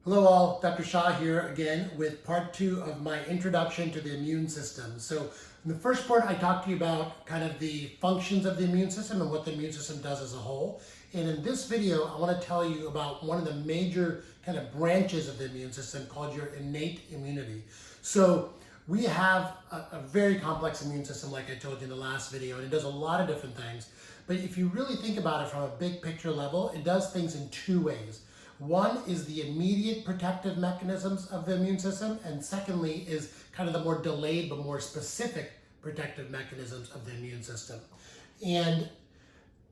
Hello all, Dr. Shah here again with part 2 of my introduction to the immune system. So in the first part I talked to you about kind of the functions of the immune system and what the immune system does as a whole. And in this video I want to tell you about one of the major kind of branches of the immune system called your innate immunity. So we have a very complex immune system like I told you in the last video, and it does a lot of different things. But if you really think about it from a big picture level, it does things in two ways. One is the immediate protective mechanisms of the immune system, and secondly is kind of the more delayed but more specific protective mechanisms of the immune system. And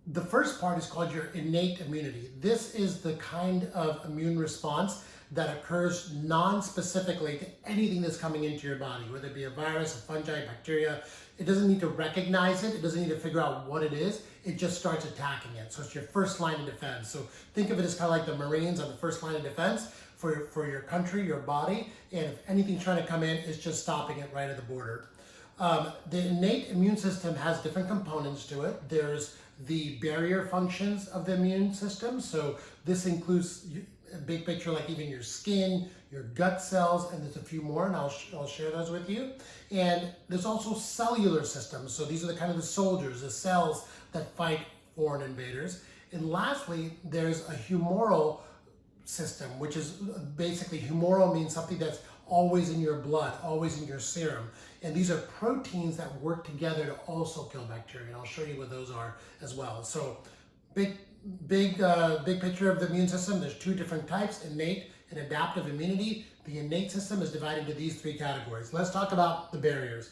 the first part is called your innate immunity. This is the kind of immune response that occurs non-specifically to anything that's coming into your body, whether it be a virus, a fungi, bacteria. It doesn't need to recognize it. It doesn't need to figure out what it is. It just starts attacking it. So it's your first line of defense. So think of it as kind of like the Marines on the first line of defense for your country, your body. And if anything's trying to come in, it's just stopping it right at the border. The innate immune system has different components to it. There's the barrier functions of the immune system. So this includes a big picture like even your skin, your gut cells, and there's a few more, and I'll share those with you. And there's also cellular systems. So these are the kind of the soldiers, the cells that fight foreign invaders. And lastly, there's a humoral system, which is basically, humoral means something that's always in your blood, always in your serum. And these are proteins that work together to also kill bacteria. And I'll show you what those are as well. So big picture of the immune system, there's two different types, innate and adaptive immunity. The innate system is divided into these three categories. Let's talk about the barriers.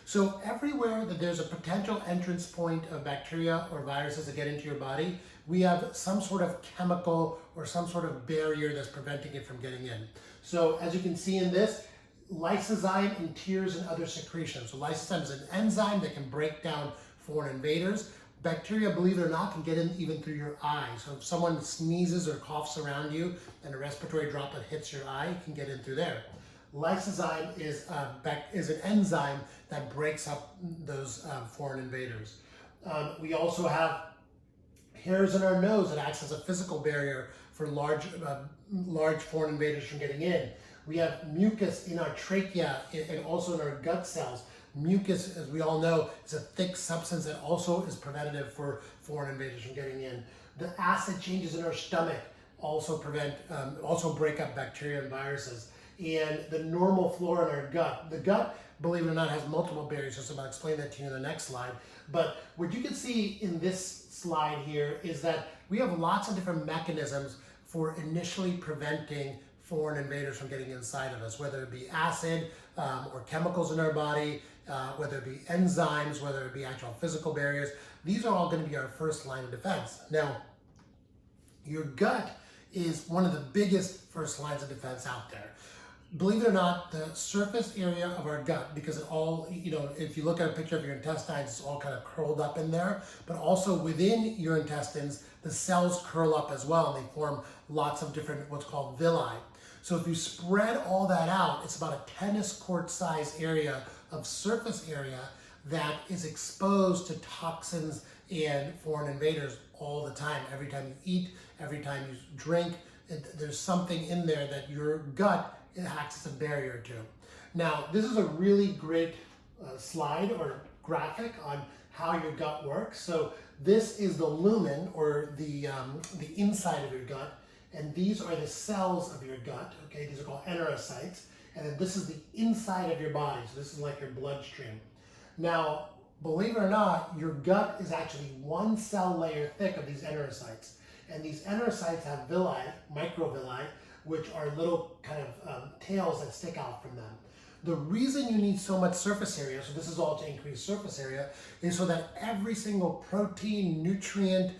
So everywhere that there's a potential entrance point of bacteria or viruses that get into your body, we have some sort of chemical or some sort of barrier that's preventing it from getting in. So as you can see in this, lysozyme in tears and other secretions. So lysozyme is an enzyme that can break down foreign invaders. Bacteria, believe it or not, can get in even through your eye. So if someone sneezes or coughs around you and a respiratory droplet hits your eye, it can get in through there. Lysozyme is an enzyme that breaks up those foreign invaders. We also have hairs in our nose that acts as a physical barrier for large foreign invaders from getting in. We have mucus in our trachea and also in our gut cells. Mucus, as we all know, is a thick substance that also is preventative for foreign invaders from getting in. The acid changes in our stomach also break up bacteria and viruses. And the normal flora in our gut. The gut, believe it or not, has multiple barriers, so I'll explain that to you in the next slide. But what you can see in this slide here is that we have lots of different mechanisms for initially preventing foreign invaders from getting inside of us, whether it be acid or chemicals in our body, whether it be enzymes, whether it be actual physical barriers. These are all going to be our first line of defense. Now, your gut is one of the biggest first lines of defense out there. Believe it or not, the surface area of our gut, because it all, if you look at a picture of your intestines, it's all kind of curled up in there, but also within your intestines, the cells curl up as well, and they form lots of different, what's called villi. So if you spread all that out, it's about a tennis court size area of surface area that is exposed to toxins and foreign invaders all the time. Every time you eat, every time you drink, there's something in there that your gut acts as a barrier to. Now, this is a really great slide or graphic on how your gut works. So this is the lumen, or the inside of your gut, and these are the cells of your gut. Okay, these are called enterocytes, and then this is the inside of your body. So this is like your bloodstream. Now, believe it or not, your gut is actually one cell layer thick of these enterocytes, and these enterocytes have villi, microvilli, which are little kind of tails that stick out from them. The reason you need so much surface area, so this is all to increase surface area, is so that every single protein, nutrient,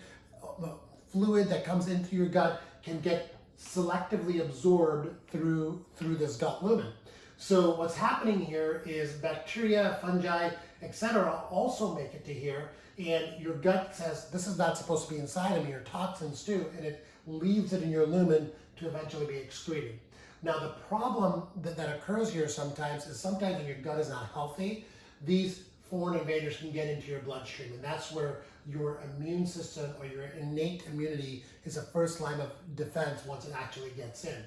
fluid that comes into your gut can get selectively absorbed through this gut lumen. So what's happening here is bacteria, fungi, etc. also make it to here, and your gut says, this is not supposed to be inside of me, or toxins too, and it leaves it in your lumen to eventually be excreted. Now the problem that occurs here sometimes is sometimes when your gut is not healthy, these foreign invaders can get into your bloodstream, and that's where your immune system or your innate immunity is a first line of defense once it actually gets in.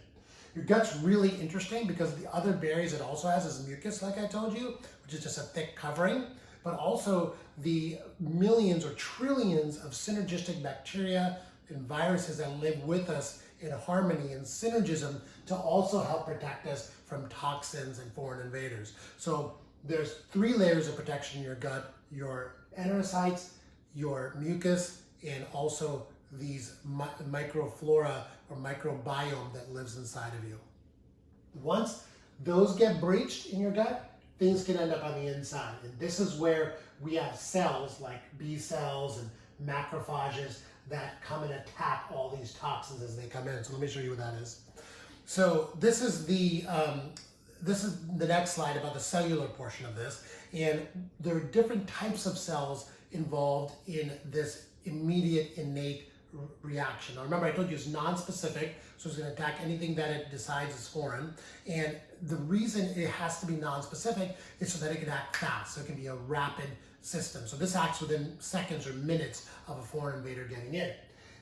Your gut's really interesting because the other barriers it also has is mucus, like I told you, which is just a thick covering, but also the millions or trillions of synergistic bacteria and viruses that live with us in harmony and synergism to also help protect us from toxins and foreign invaders. So there's 3 layers of protection in your gut: your enterocytes, your mucus, and also these microflora or microbiome that lives inside of you. Once those get breached in your gut, things can end up on the inside. And this is where we have cells like B cells and macrophages that come and attack all these toxins as they come in. So let me show you what that is. So this is the next slide about the cellular portion of this. And there are different types of cells involved in this immediate innate reaction. Now remember, I told you it's non-specific, so it's going to attack anything that it decides is foreign. And the reason it has to be non-specific is so that it can act fast, so it can be a rapid system. So this acts within seconds or minutes of a foreign invader getting in.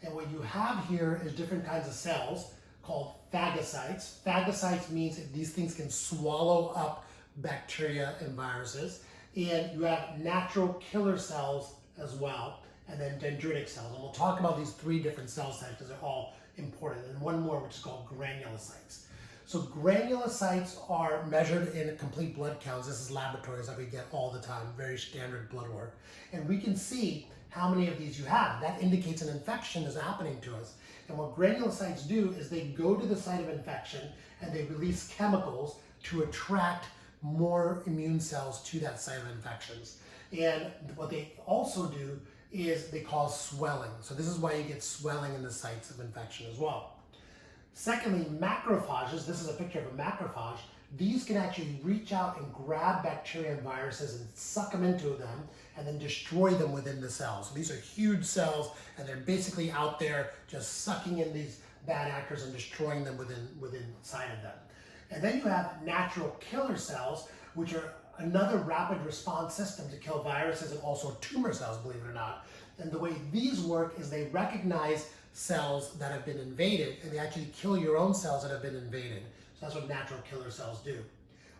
And what you have here is different kinds of cells called phagocytes. Phagocytes means that these things can swallow up bacteria and viruses. And you have natural killer cells as well, and then dendritic cells. And we'll talk about these 3 different cell types because they're all important. And one more, which is called granulocytes. So granulocytes are measured in complete blood counts. This is laboratories that we get all the time, very standard blood work. And we can see how many of these you have. That indicates an infection is happening to us. And what granulocytes do is they go to the site of infection and they release chemicals to attract more immune cells to that site of infections. And what they also do is they cause swelling. So this is why you get swelling in the sites of infection as well. Secondly, macrophages, this is a picture of a macrophage, these can actually reach out and grab bacteria and viruses and suck them into them and then destroy them within the cells. So these are huge cells and they're basically out there just sucking in these bad actors and destroying them within inside of them. And then you have natural killer cells, which are another rapid response system to kill viruses and also tumor cells, believe it or not. And the way these work is they recognize cells that have been invaded and they actually kill your own cells that have been invaded. So that's what natural killer cells do.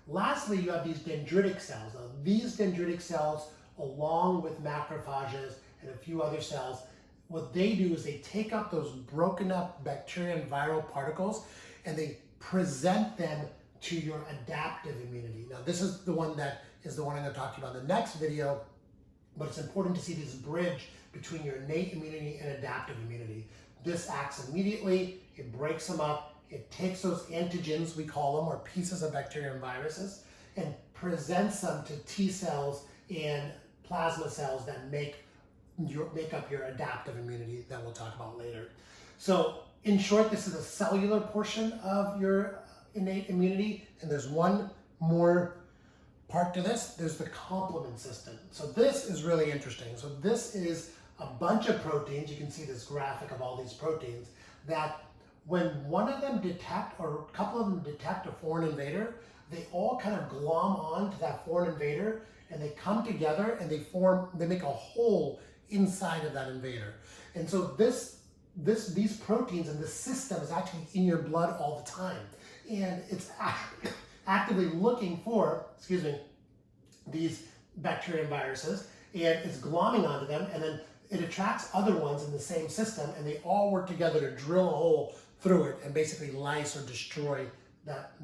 Lastly, you have these dendritic cells. Now, these dendritic cells, along with macrophages and a few other cells, what they do is they take up those broken up bacteria and viral particles and they present them to your adaptive immunity. Now, this is the one I'm going to talk to you about in the next video, but it's important to see this bridge between your innate immunity and adaptive immunity. This acts immediately, it breaks them up, it takes those antigens, we call them, or pieces of bacteria and viruses, and presents them to T cells and plasma cells that make up your adaptive immunity that we'll talk about later. So, in short, this is a cellular portion of your innate immunity, and there's one more part to this. There's the complement system. So this is really interesting. So this is a bunch of proteins. You can see this graphic of all these proteins that when one of them detect or a couple of them detect a foreign invader, they all kind of glom on to that foreign invader and they come together and they make a hole inside of that invader. And so these proteins and this system is actually in your blood all the time. And it's actively looking for, these bacteria and viruses, and it's glomming onto them, and then it attracts other ones in the same system, and they all work together to drill a hole through it and basically lyse or destroy that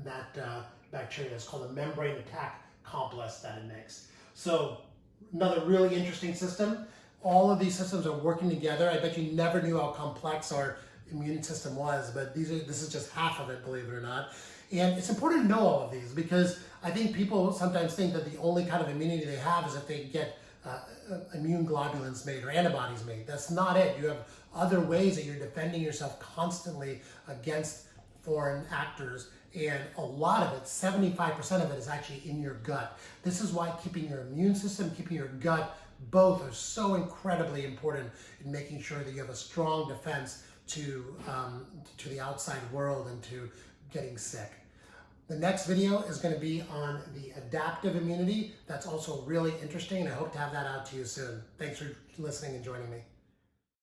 bacteria. It's called a membrane attack complex that it makes. So another really interesting system. All of these systems are working together. I bet you never knew how complex our immune system was, but this is just half of it, believe it or not. And it's important to know all of these because I think people sometimes think that the only kind of immunity they have is if they get immune globulins made or antibodies made. That's not it. You have other ways that you're defending yourself constantly against foreign actors, and a lot of it, 75% of it, is actually in your gut. This is why keeping your immune system, keeping your gut, both are so incredibly important in making sure that you have a strong defense to the outside world and to getting sick. The next video is going to be on the adaptive immunity. That's also really interesting, and I hope to have that out to you soon. Thanks for listening and joining me.